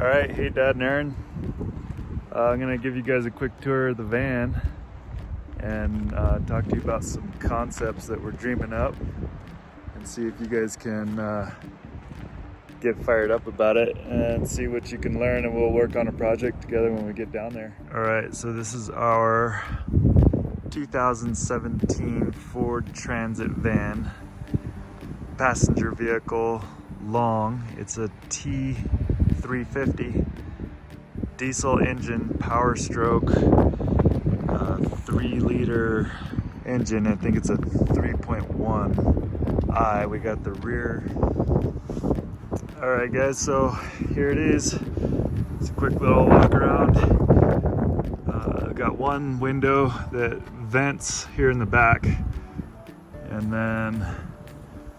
Alright, hey Dad and Aaron. I'm gonna give you guys a quick tour of the van and talk to you about some concepts that we're dreaming up and see if you guys can get fired up about it and see what you can learn, and we'll work on a project together when we get down there. Alright, so this is our 2017 Ford Transit van, passenger vehicle, long. It's a T350 diesel engine, Power Stroke, 3-liter engine. I think it's a 3.1i. We got the rear. All right, guys, so here it is. It's a quick little walk around. Got one window that vents here in the back, and then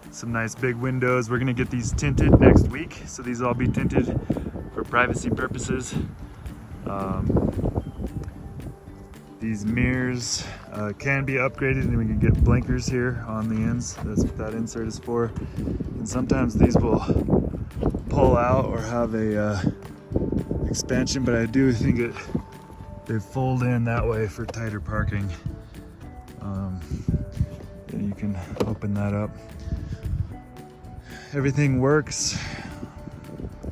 some nice big windows. We're gonna get these tinted next week, so these will all be tinted for privacy purposes. These mirrors can be upgraded, and we can get blinkers here on the ends. That's what that insert is for. And sometimes these will pull out or have a expansion, but I do think they fold in that way for tighter parking. And you can open that up. Everything works.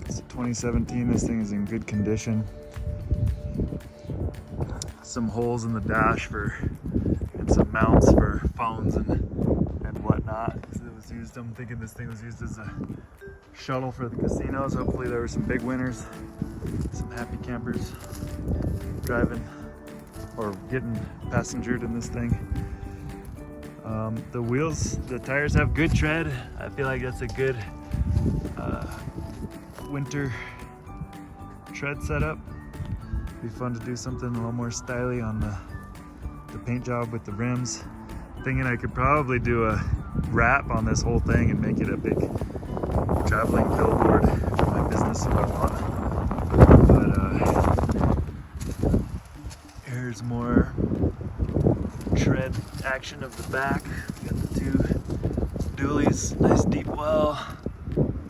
It's 2017. This thing is in good condition. Some holes in the dash and some mounts for phones and whatnot. I'm thinking this thing was used as a shuttle for the casinos. Hopefully there were some big winners, some happy campers driving or getting passengered in this thing. The wheels, the tires have good tread. I feel like that's a good winter tread setup. Be fun to do something a little more stylish on the paint job with the rims. Thinking I could probably do a wrap on this whole thing and make it a big traveling billboard for my business if I want. But here's more tread action of the back. We got the two dualies, nice deep well,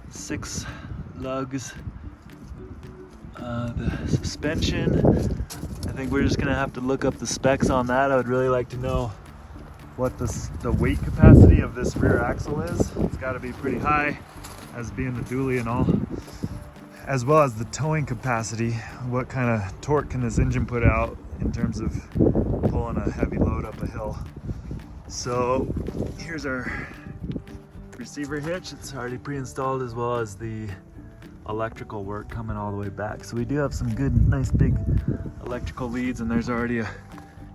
6 lugs. The suspension, I think we're just gonna have to look up the specs on that. I would really like to know what the weight capacity of this rear axle is. It's got to be pretty high, as being the dually and all, as well as the towing capacity. What kind of torque can this engine put out in terms of pulling a heavy load up a hill? So here's our receiver hitch. It's already pre-installed, as well as the electrical work coming all the way back. So we do have some good, nice big electrical leads, and there's already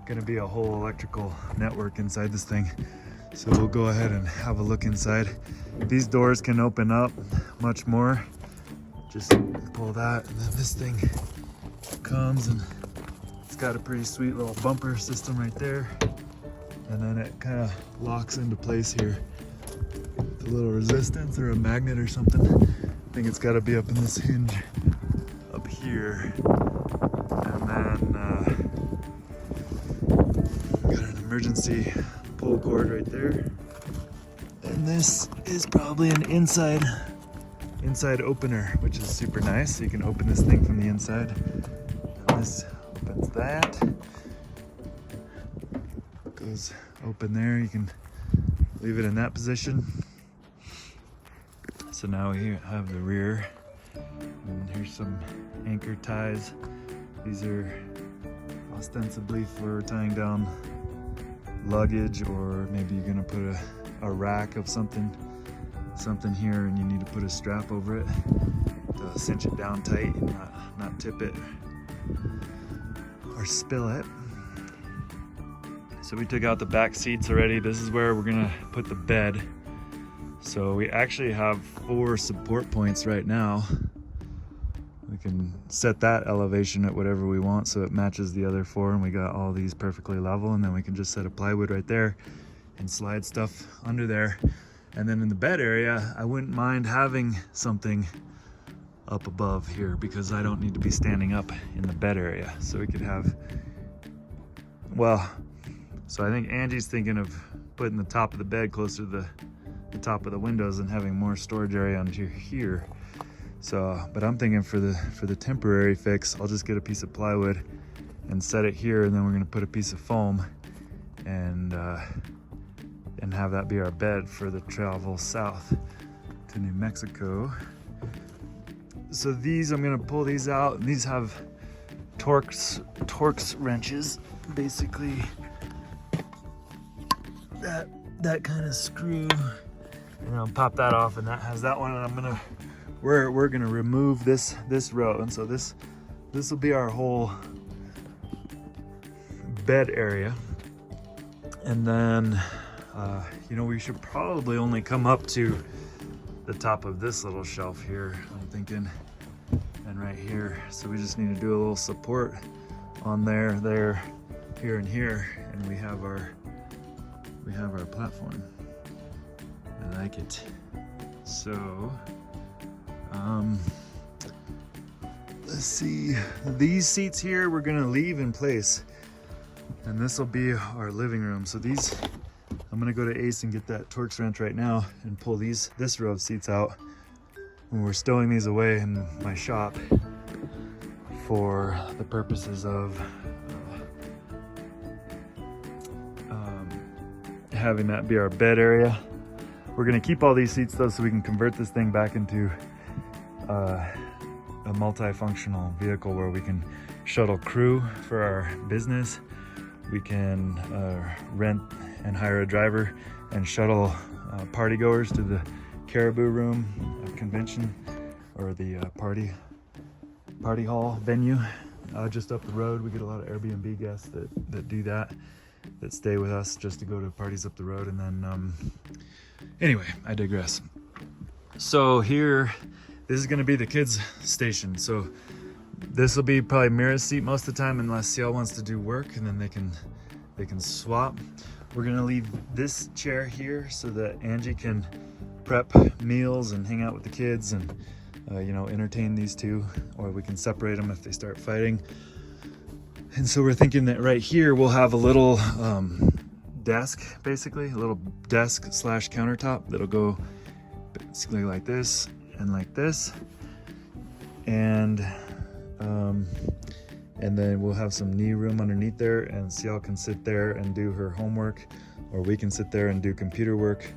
gonna be a whole electrical network inside this thing. So we'll go ahead and have a look inside. These doors can open up much more. Just pull that, and then this thing comes, and it's got a pretty sweet little bumper system right there. And then it kind of locks into place here. A little resistance or a magnet or something. I think it's got to be up in this hinge up here. And then got an emergency pull cord right there. And this is probably an inside opener, which is super nice. So you can open this thing from the inside. And this opens that. Goes open there. You can leave it in that position. So now we have the rear, and here's some anchor ties. These are ostensibly for tying down luggage, or maybe you're gonna put a rack of something here, and you need to put a strap over it to cinch it down tight and not tip it or spill it. So we took out the back seats already. This is where we're gonna put the bed. So we actually have 4 support points right now. We can set that elevation at whatever we want so it matches the other 4, and we got all these perfectly level, and then we can just set a plywood right there and slide stuff under there. And then in the bed area, I wouldn't mind having something up above here, because I don't need to be standing up in the bed area. So we could have, so I think Angie's thinking of putting the top of the bed closer to the top of the windows and having more storage area under here. So, but I'm thinking for the temporary fix, I'll just get a piece of plywood and set it here, and then we're gonna put a piece of foam and have that be our bed for the travel south to New Mexico. So these, I'm gonna pull these out, and these have Torx wrenches, basically that kind of screw, and I'll pop that off, and that has that one, and we're gonna remove this row, and so this will be our whole bed area. And then you know, we should probably only come up to the top of this little shelf here, I'm thinking, and right here. So we just need to do a little support on there, here, and here, and we have our platform. I like it. So let's see, these seats here we're gonna leave in place, and this will be our living room. So these, I'm gonna go to Ace and get that Torx wrench right now and pull this row of seats out. And we're stowing these away in my shop for the purposes of having that be our bed area. We're gonna keep all these seats though, so we can convert this thing back into a multifunctional vehicle where we can shuttle crew for our business. We can rent and hire a driver and shuttle party goers to the Caribou Room convention, or the party hall venue just up the road. We get a lot of Airbnb guests that do that stay with us just to go to parties up the road. And then anyway, I digress. So here, this is gonna be the kids station. So this will be probably Mira's seat most of the time, unless Ciel wants to do work, and then they can swap. We're gonna leave this chair here so that Angie can prep meals and hang out with the kids, and you know, entertain these two, or we can separate them if they start fighting. And so we're thinking that right here we'll have a little desk, basically a little desk / countertop that'll go basically like this and like this, and then we'll have some knee room underneath there, and Ciel can sit there and do her homework, or we can sit there and do computer work.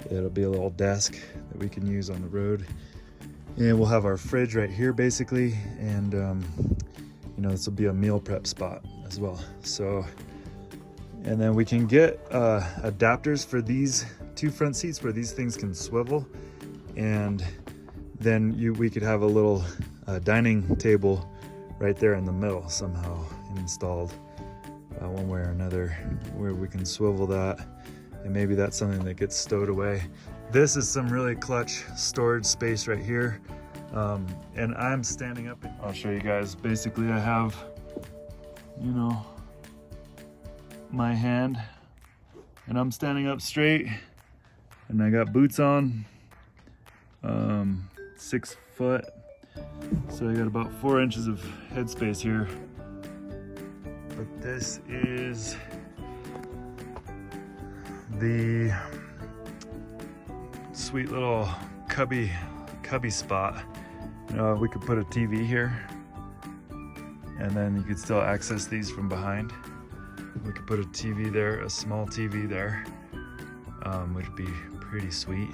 It'll be a little desk that we can use on the road. And we'll have our fridge right here basically, and you know, this will be a meal prep spot as well. So, and then we can get adapters for these two front seats where these things can swivel, and then we could have a little dining table right there in the middle somehow installed one way or another, where we can swivel that, and maybe that's something that gets stowed away. This is some really clutch storage space right here, and I'm standing up. I'll show you guys. Basically, I have, you know, my hand, and I'm standing up straight, and I got boots on, 6 foot, so I got about 4 inches of headspace here. But this is the sweet little cubby spot. You know, we could put a TV here, and then you could still access these from behind. We could put a TV there, a small TV there, which would be pretty sweet.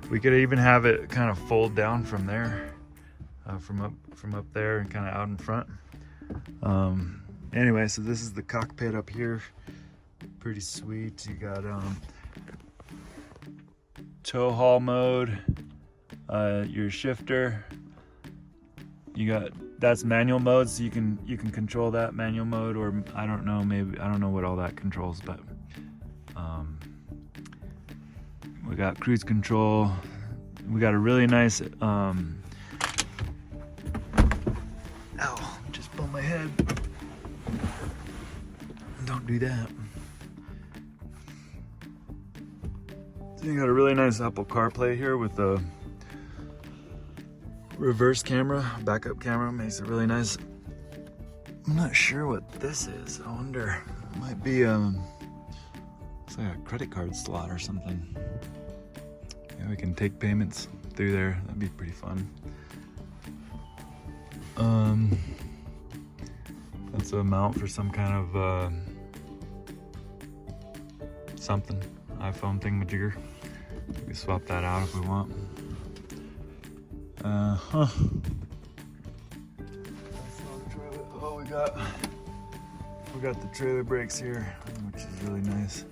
We could even have it kind of fold down from there, from up there, and kind of out in front. Anyway, so this is the cockpit up here. Pretty sweet. You got tow haul mode, your shifter. You got, that's manual mode, so you can control that manual mode, or I don't know, maybe I don't know what all that controls, but we got cruise control. We got a really nice ow, just bumped my head. Don't do that. So you got a really nice Apple CarPlay here with a reverse camera, backup camera, makes it really nice. I'm not sure what this is. I wonder, it might be it's like a credit card slot or something. Yeah, we can take payments through there. That'd be pretty fun. That's a mount for some kind of something, iPhone thingamajigger. We can swap that out if we want. Oh, we got the trailer brakes here, which is really nice.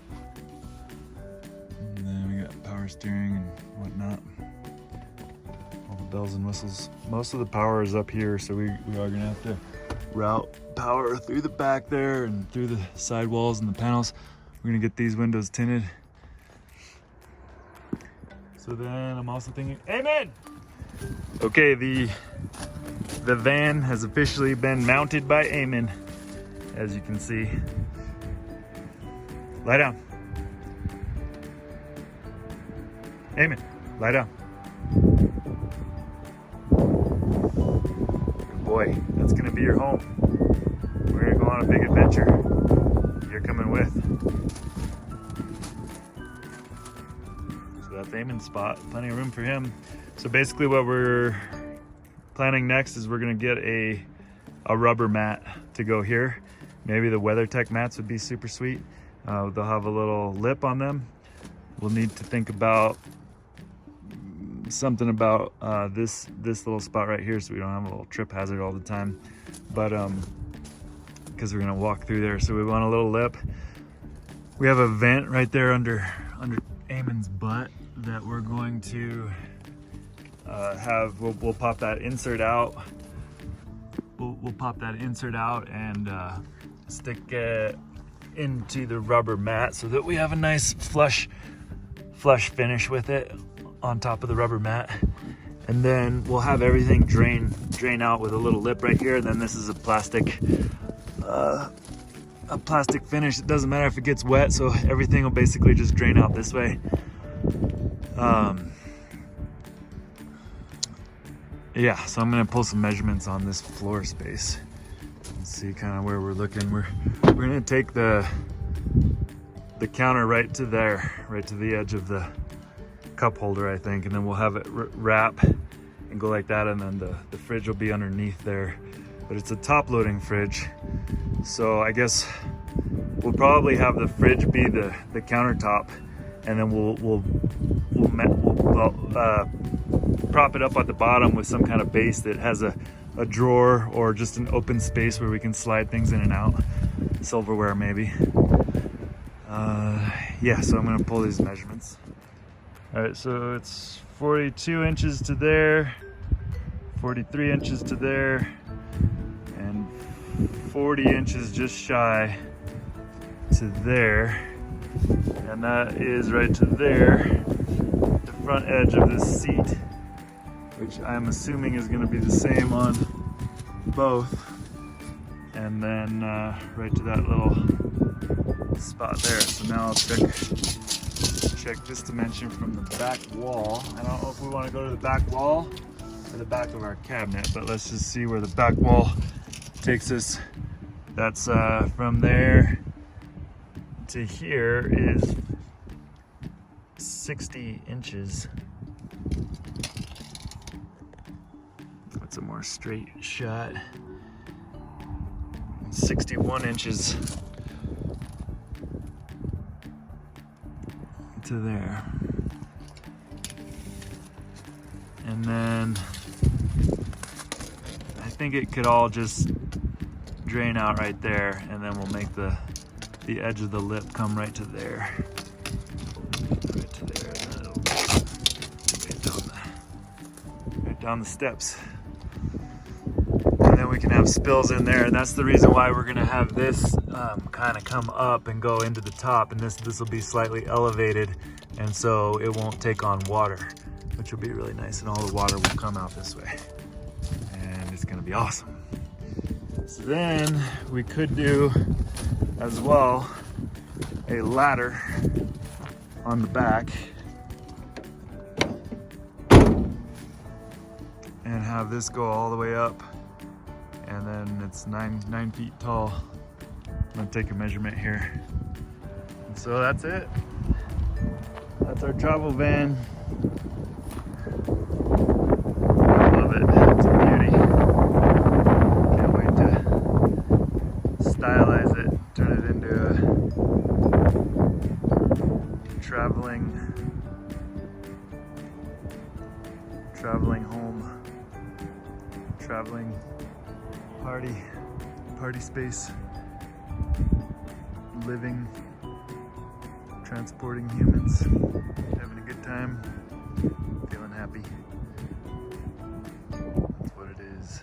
And then we got power steering and whatnot. All the bells and whistles. Most of the power is up here, so we are gonna have to route power through the back there and through the sidewalls and the panels. We're gonna get these windows tinted. So then I'm also thinking, amen! Okay, the van has officially been mounted by Eamon, as you can see. Lie down. Eamon, lie down. Good boy, that's gonna be your home. We're gonna go on a big adventure. You're coming with. So that's Eamon's spot, plenty of room for him. So basically what we're planning next is we're gonna get a rubber mat to go here. Maybe the WeatherTech mats would be super sweet. They'll have a little lip on them. We'll need to think about something about this little spot right here so we don't have a little trip hazard all the time. But because we're gonna walk through there, so we want a little lip. We have a vent right there under Eamon's butt that we're going to we'll pop that insert out. We'll pop that insert out and stick it into the rubber mat so that we have a nice flush finish with it on top of the rubber mat. And then we'll have everything drain out with a little lip right here. And then this is a plastic finish. It doesn't matter if it gets wet, so everything will basically just drain out this way. Yeah, so I'm gonna pull some measurements on this floor space and see kind of where we're looking. We're gonna take the counter right to there, right to the edge of the cup holder, I think, and then we'll have it wrap and go like that, and then the fridge will be underneath there. But it's a top loading fridge, so I guess we'll probably have the fridge be the countertop, and then we'll prop it up at the bottom with some kind of base that has a drawer or just an open space where we can slide things in and out. Silverware maybe. Yeah, so I'm gonna pull these measurements. All right, so it's 42 inches to there, 43 inches to there, and 40 inches just shy to there. And that is right to there, the front edge of this seat, which I'm assuming is gonna be the same on both. And then right to that little spot there. So now I'll check this dimension from the back wall. I don't know if we want to go to the back wall or the back of our cabinet, but let's just see where the back wall takes us. That's from there to here is 60 inches. That's a more straight shot. 61 inches to there. And then I think it could all just drain out right there, and then we'll make the edge of the lip come right to there. Right to there, and then it'll right down the steps. And then we can have spills in there, and that's the reason why we're gonna have this kind of come up and go into the top, and this will be slightly elevated, and so it won't take on water, which will be really nice, and all the water will come out this way, and it's gonna be awesome. So then we could do as well a ladder on the back and have this go all the way up, and then it's 9 feet tall. I'm gonna take a measurement here. And so that's it. That's our travel van. I love it. It's a beauty. traveling home, traveling party space, living, transporting humans, having a good time, feeling happy. That's what it is.